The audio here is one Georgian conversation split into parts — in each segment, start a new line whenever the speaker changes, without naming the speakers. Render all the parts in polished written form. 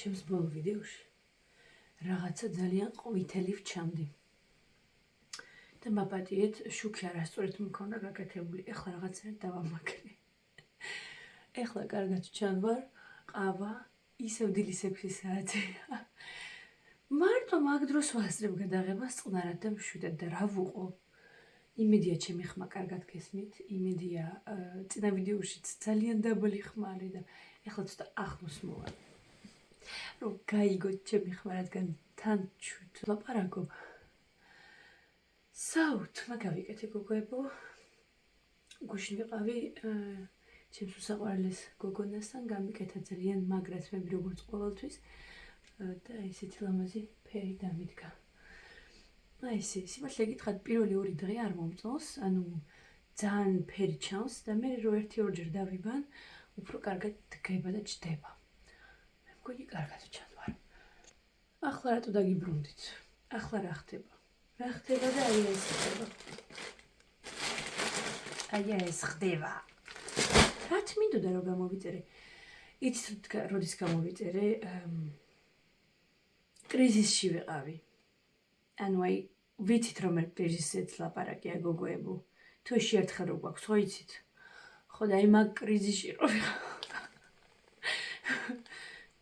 ჩემს ბოლო ვიდეოში რაღაცა ძალიან ყვითელი ვჩამდი. და მაპატიეთ შუქი არასწორად მქონდა გაკეთებული. ეხლა რაღაცა დავამაგრე. ეხლა კარგად ვჩანვარ, ყავა, ისევ დილის 6 საათია. მარტო მაგ დროს ვასწრებ გადაღებას წყნარად და მშვიდად და რა ვუყო. იმედია ჩემი ხმა კარგად გესმით, იმედია წინა ვიდეოშიც ძალიან დაბალი ხმა არის და ეხლა ცოტა ახლოს მოვა. რომ გაიგოთ ჩემი ხმა, რადგან თან ჩვით ლაპარაკო. საუთმა გავიკეთე გოგოებო. გუშინ ვიყავი ჩემს უსაყვარლეს გოგონასთან, გამიკეთა ძალიან მაგრად მე როგორც ყოველთვის და ესეთი ლამაზი ფერი დამიდგა. აი ესე, სიმართლე გითხრათ, პირველი 2 დღე არ მომწონს, ანუ ძალიან ფერი ჩანს და მე რო 1-2 დავიბან, უფრო კარგად დგება და ჭდება. მე მგონი კარგად ვჩანვარ. ახლა რატო დაგიბრუნდით? ახლა რა ხდება? რა ხდება და აი ეს ხდება. აი ეს ხდება. რაც მინდოდა რომ გამოვიწერე. იცით როდის გამოვიწერე? კრიზისში ვიყავი. ანუ აი ვიცით რომ კრიზისზეც ლაპარაკია გოგოებო. თუ შეერთხელ რო გვაქვს, ხო იცით? ხო და აი მაგ კრიზისში რო ვიყავ.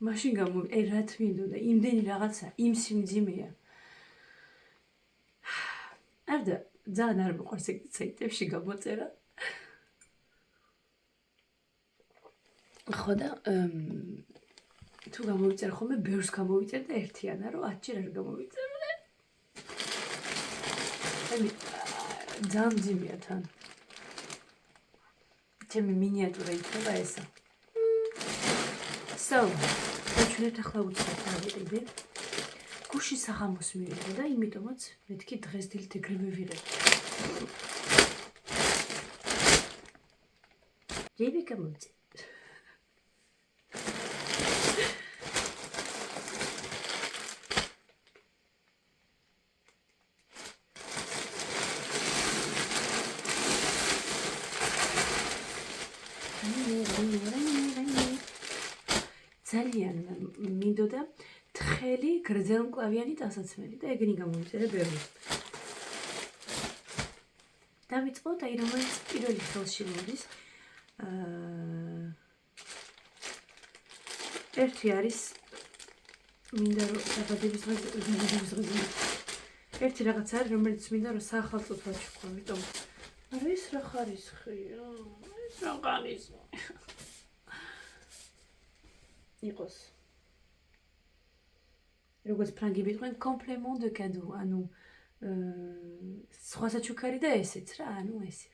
მაშინ აი რაც მინდოდა, იმდენი რაღაცა, იმ სიმძიმეა. არდა ძალიან არ მოყვარს ეგ საიტებში გამოწერა. ხო და თუ გამოვიწერ ხოლმე ბევრს გამოვიწერ და ერთიანა რომ 10-ჯერ არ გამოვიწერე. აი ძალიან ძიმეა თან. ჩემი მინიატურა იქნება ესა. ჩვენ ახლა უცხოთ ავიყიდე. გუშინ საღამოს მივიღე და იმიტომაც მეთქი დღეს დილით ეგრევე ვიღებ. ჯები გამოვიწერ. ძალიან მინდოდა თხელი გრძელმკლავიანი ტანსაცმელი და ეგენი გამოვიწერე ბევრი. დავიწყოთ აი რომელიც პირველი ხელში მოდის. ერთი არის მინდა რომ დაბადების დღეზე. ერთი რაღაც არის რომელიც მინდა რომ საახალწლოდ ვაჩუქო, ამიტომ არა ეს რა ხარისხია? ეს რა ხარისხია? იყოს. როგორც ფრანგები იყვნენ complément de cadeau, ანუ სხვა საჩუქარი და ესეც რა, ანუ ესე.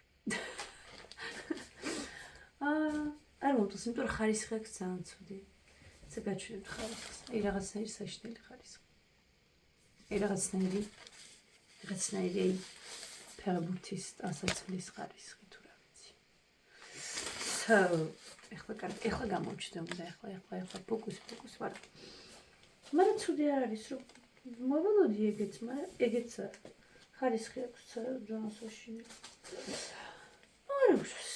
არ მომწონს, იმიტომ რომ ხარისხი აქვს ძალიან ცუდი. ესე გაჩვენებთ ხარისხს. აი რაღაცნაირი საშინელი ხარისხი. აი რაღაცნაირი აი ფერბურთის ტანსაცმლის ხარისხი თუ რა ვიცი. ეხლა გამოვჩნდა უნდა ეხლა ფოკუს ვარ. მაგრამ ცუდი არ არის რომ მოველოდი ეგეც, მაგრამ ეგეც ხარისხი აქვს ძალიან საშინელი. არა უშავს.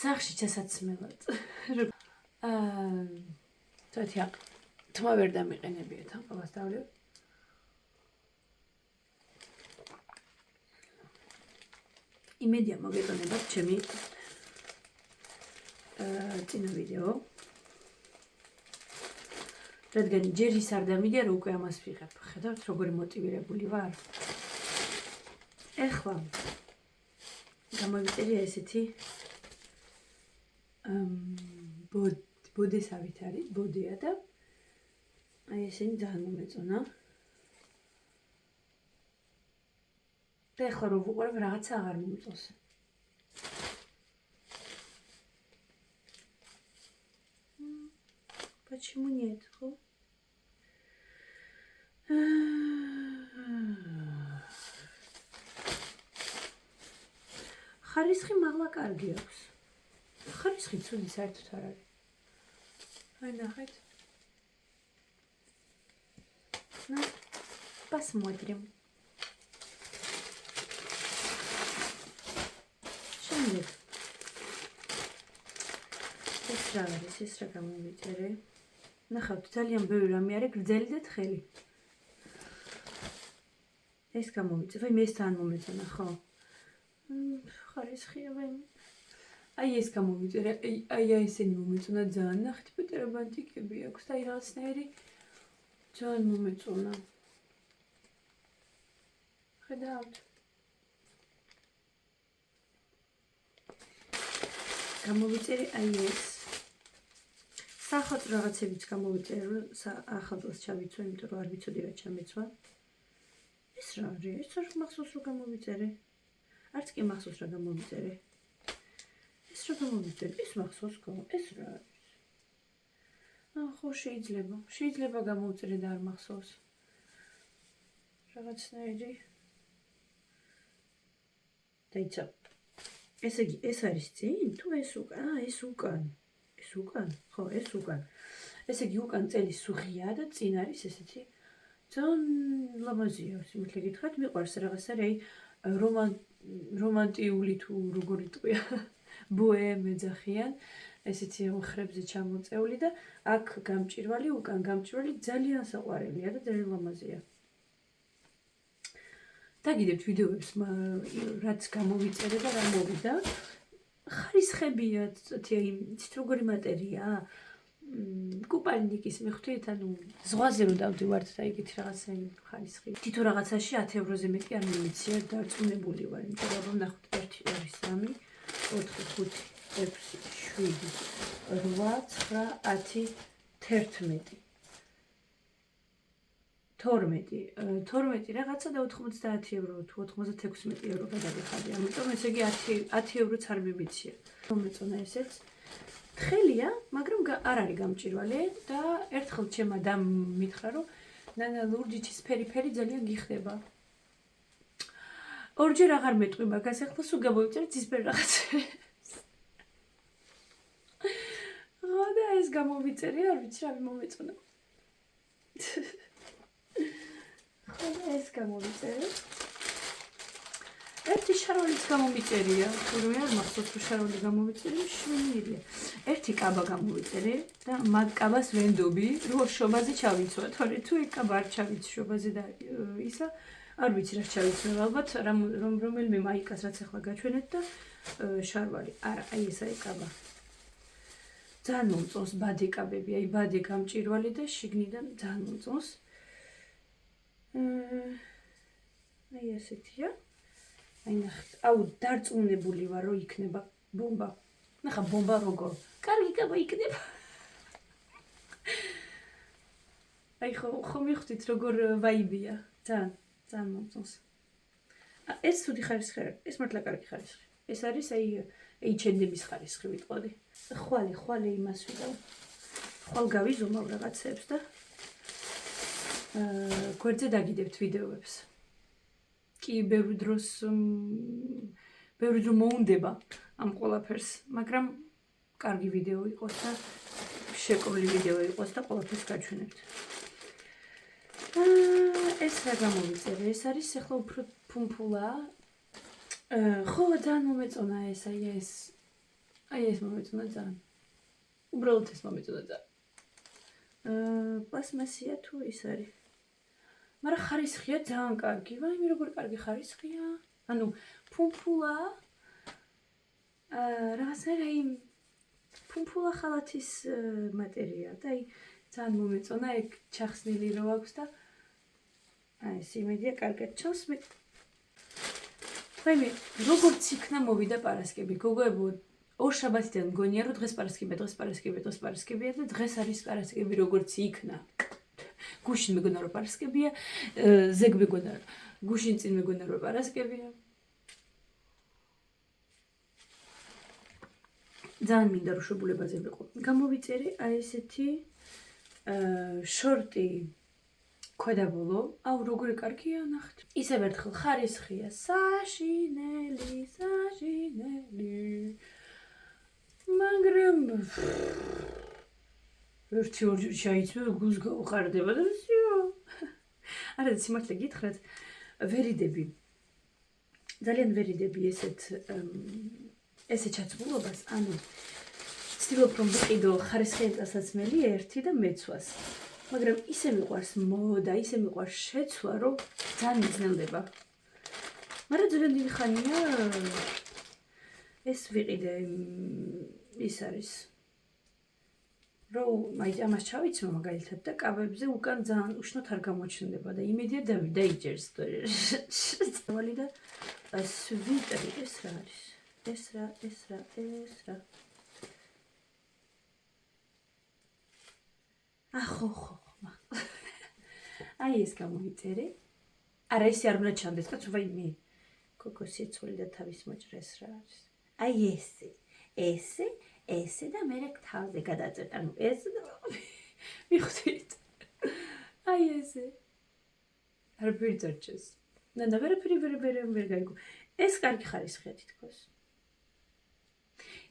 სახში ჩასაცმელად. თათია თმა ვერ დამიყენებია თან ყველას დავლევ. იმედია მოგეკონებათ ჩემი წინა ვიდეო. რადგან ჯერ ის არ დამიგია რომ უკვე ამას ვიღებ. ხედავთ როგორი მოტივირებული ვარ. ეხლა გამოვიწერე ესეთი ბოდესავით არის, ბოდია და აი ესენი ძალიან მომეწონა. და ეხლა რომ ვუყურებ რაღაცა აღარ მომწონს. Почему нет, ხო? ხარისხი მაღლა კარგი აქვს. ხარისხი ცუდი საერთოდ არ არის. აი ნახეთ. Посмотрим. Შემდეგ. ეს რა არის, ეს რა გამოვიწერე? ნახავთ, ძალიან ბევრი რამე არის გრძელი და თხელი. ეს გამომიწევ, ვაი მე ეს თან მომეწონა, ხო? ხარისხია ვაი. აი ეს გამომიწერე, აი ესენი მომეწონა ძალიან, ნახეთ, პეტერბანტიკები აქვს და აი რაღაცნაირი ძალიან მომეწონა. ხედავთ? გამოვიწერე აი ეს. სახალხო რაღაცებიც გამოვიწერე, რომ ახალს ჩავიცვა, იმიტომ რომ არ ვიცოდი რა ჩამეცვა. ეს რა არის? ეს რა მახსოვს რომ გამოვიწერე? არც კი მახსოვს რა გამოვიწერე. ეს რა გამოვიწერე? ეს მახსოვს ხო? ეს რა არის? ხო შეიძლება გამოვიწერე და არ მახსოვს. რაღაცნაირი. დაიცა. ესე იგი, ეს არის წინ? თუ ეს უკან? ეს უკან. ეს უკან? ხო, ეს უკან. ესე იგი, უკან წელი სუღია და წინ არის ესეთი. ძალიან ლამაზია, სიმართლე გითხრათ, მიყვარს რაღაცა, აი რომანტიული თუ როგორ იტყვია, ბოემ ეძახიან, ესეთი ხრებზე ჩამოწეული და აქ გამჭირვალი, უკან გამჭირვალი ძალიან საყვარელია და ძალიან ლამაზია. დაგიდებთ ვიდეოებს, რაც გამოვიწერე და რა მოვიდა. ხარისხებია, აი, იცით როგორი მატერია? კუპალნიკის მიხვდით, ანუ ზღვაზე რო დავდივართ და იგივე რაღაცა ხარისხი. თითო რაღაცაში 10 ევროზე მეტი არ მიმიცია, დარწმუნებული ვარ, იმიტომ რომ ნახოთ 1 არის 3, 4, 5, 6, 7, 8, 9, 10, 11. 12 რაღაცა და 90 евро თუ 96 евро გადაგიხადი. ამიტომ ესე იგი 10 ევროც არ მიმიცია. მომეწონა ესეც. თხელია, მაგრამ არ არის გამჭირვალი და ერთხელ ჩემ ადამ მითხრა რომ ნანა ლურჯიჩის ფერი ძალიან გიხდება. ორჯერ აღარ მეტყვი მაგას, ახლა სულ გამოვიწერე ცისფერ რაღაცებს. რა და ეს გამოვიწერე, არ ვიცი რა მომეწონა. ეს გამოვიწერე. ერთი შარვალიც გამოვიწერია, თუმცა არ მახსოვს რომ შარვალი გამოვიწერე, შვენიერია. ერთი კაბა გამოვიწერე და მაგ კაბას ვენდობი, რომ შობაზე ჩავიცვა, თორე თუ ეგ კაბა არ ჩავიც შობაზე და ისა, არ ვიცი რა ჩავიცვა, ალბათ რომელიმე მაიკას რაც ახლა გაჩვენეთ და შარვალი. არა, აი ესა ეგ კაბა. ძალიან მომწონს ბადე კაბები, აი ბადე გამჭირვალი და შიგნიდან ძალიან მომწონს. აი ესეთია. აი ნახეთ, აუ დარწმუნებული ვარ რომ იქნება ბომბა. ნახა ბომბა როგორ. კარგი კაბა იქნება. აი ხო მიხვდით როგორ ვაიბია. ძალიან მომწონს. ეს სუდი ხარისხი არის. ეს მართლა კარგი ხარისხი. ეს არის აი H&M-ის ხარისხი ვიტყოდი. ხვალი იმას ვიდავ. ხვალ გავიზომავ რაღაცებს და გვერდზე დაგიდებთ ვიდეოებს. კი ბევრი დრო მოუნდება ამ ყველაფერს, მაგრამ კარგი ვიდეო იყოს და შეკრული ვიდეო იყოს და ყველაფერს გაჩვენებთ. ეს რა გამოვიწერე? ეს არის ახლა უფრო ფუმფულა. ხო, ძალიან მომეწონა ეს, აი ეს მომეწონა ძალიან. უბრალოდ ეს მომეწონა ძალიან. პლასმასია თუ ის არის? მაგრამ ხარისხია ძალიან კარგი. ვაიმე როგორი კარგი ხარისხია. ანუ ფუმფულა. რაღაცნაირი ფუმფულა ხალათის მატერია და აი ძალიან მომეწონა ეგ ჩახსნილი რო აქვს და აი ეს იმედია კარგად ჩავს მე. ვაიმე როგორც იქნა მოვიდა პარასკევი. გოგოებო ორშაბათიდან მგონია რომ დღეს პარასკევია და დღეს არის პარასკევი როგორც იქნა. გუშინ მეგონა რომ პარასკევია, ზეგ მეგონა რომ გუშინ წინ მეგონა რომ პარასკევია. ძალიან მინდა რომ შებულებაზე ვიყო. გამოვიწერე აი ესეთი შორტი ქვედაბოლო. აუ როგორი კარგია ნახეთ. ისევ ერთხელ ხარისხია. საშინელი. მაგრამ ერთი ორჯერ ჩაიცვე, გულს გაუხარდება და всё. არა, სიმართლე გითხრათ, ვერიდები. ძალიან ვერიდები ესეთ ჩაცმულობას, ანუ ვცდილობ რომ ვიყიდო ხარისხიანი ტანსაცმელი ერთი და მეცვას. მაგრამ ისე მიყვარს მოდა, ისე მიყვარს შეცვა, რომ ძალიან მიზნელდება. მაგრამ ძალიან დიდი ხანია ეს ვიყიდე ის არის. რომ აი ამას ჩავიცნო მაგალითად და კაბებზე უკან ძალიან უშნოდ არ გამოჩნდება და იმედია დაიჯერს წვალი და სვიტრი ეს რა არის? ეს რა? ხო. აი ეს გამოვიწერე. არა ისე არ უნდა ჩანდეს, კაცო, ვაიმე. კოკოსი ცოლი და თავის მოჭრეს რა არის? აი ესე და მე თავზე გადაწყვეტ. ანუ ეს მიხვდით. აი ესე. არ ვიწერჩეს. და ვერაფერი ვერ გაიგო. ეს კარგი ხარისხია თითქოს.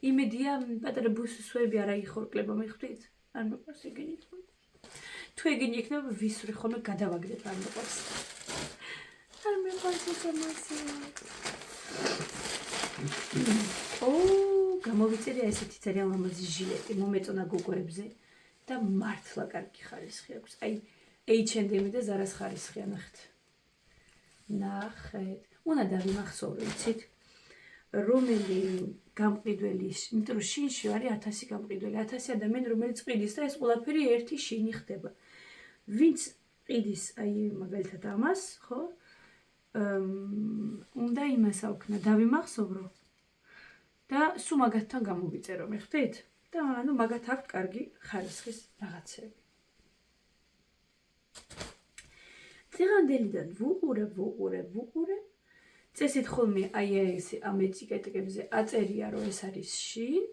იმედია პატარა ბუსსვები არ აიხორკლება, მიხვდით? არ მეყვარს ეგენი თქო. თუ ეგენი იქნება ვისური ხოლმე გადავაგდებ არ მეყვარს. არ მეყვარს ეს ამასია. გამოვიწერე ესეთი ძალიან ლამაზი ჟილეტი მომეწონა გოგოებზე და მართლა კარგი ხარისხი აქვს. აი H&M და Zara-ს ხარისხია ნახეთ. უნდა დავიმახსოვრო, იცით? რომელი გამყიდველი, იმიტომ რომ შინში არის 1000 გამყიდველი, 1000 ადამიანი რომელიც ყიდის და ეს ყველაფერი ერთი შინი ხდება. ვინც ყიდის აი მაგალითად ამას, ხო? უნდა იმას აუქნა, დავიმახსოვრო. და სულ მაგათთან გამოვიწერო, მიხვდით? და ანუ მაგათ აქვთ კარგი ხარისხის რაღაცები. დღევანდელიდან ვუყურებ. წესით ხოლმე აი ეს ამ ეტიკეტებზე აწერია რომ ეს არის შინ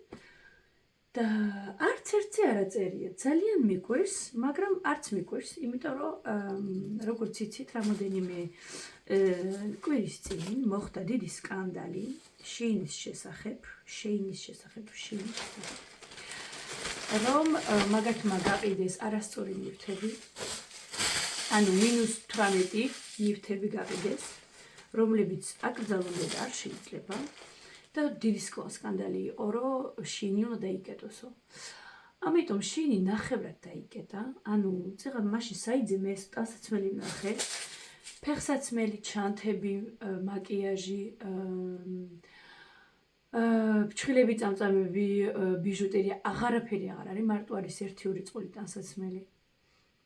და არც ერთი არ აწერია. ძალიან მიგვერს, მაგრამ არც მიგვერს, იმიტომ რომ როგორც იცით, რამოდენიმე კვირის წინ მოხდა დიდი სკანდალი შინის შესახებ, რომ მაგათმა გაყიდეს არასწორი ნივთები, ანუ -18 ნივთები გაყიდეს, რომლებიც აკრძალვამდე არ შეიძლება და დიდი სკანდალი იყო, რომ შინი უნდა დაიკეტოსო. ამიტომ შინი ნახევრად დაიკეტა, ანუ წეგან მაშინ საიძე მე ეს ტანსაცმელი ნახე, ფეხსაცმელი, ჩანთები, მაკიაჟი, ფრჩხილები, წამწამები, ბიჟუტერია, აღარაფერი აღარ არის, მარტო არის 1-2 წყული ტანსაცმელი.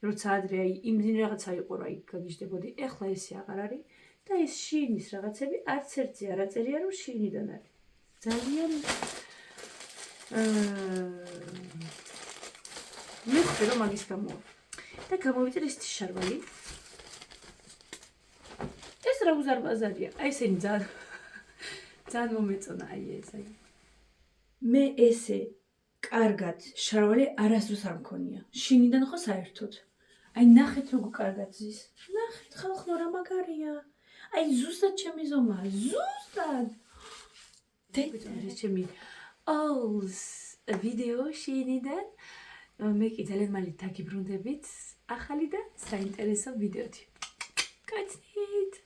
როცა ადრე აი იმდენი რაღაცა იყო, რომ აი გაგიჟდებოდი, ეხლა ესე აღარ არის და ეს შინის რაღაცები არც ერთი არ აწერია, რომ შინიდან არის. ძალიან მიხდი რომ მაგის გამო და გამოვიწერე ეს შარვალი. ეს რა უზარმაზარია? აი ესენი ძალიან მომეწონა აი ეს აი. მე ესე კარგად შარვალი არასდროს არ მქონია. შინიდან ხო საერთოდ. აი ნახეთ როგორ კარგად ზის. ნახეთ ხალხო რა მაგარია. აი ზუსტად ჩემი ზომაა. ზუსტად. ეს ჩემი ვიდეო შინიდან. მე კი ძალიან მალე დაგიბრუნდებით ახალი და საინტერესო ვიდეოთი. კაცით.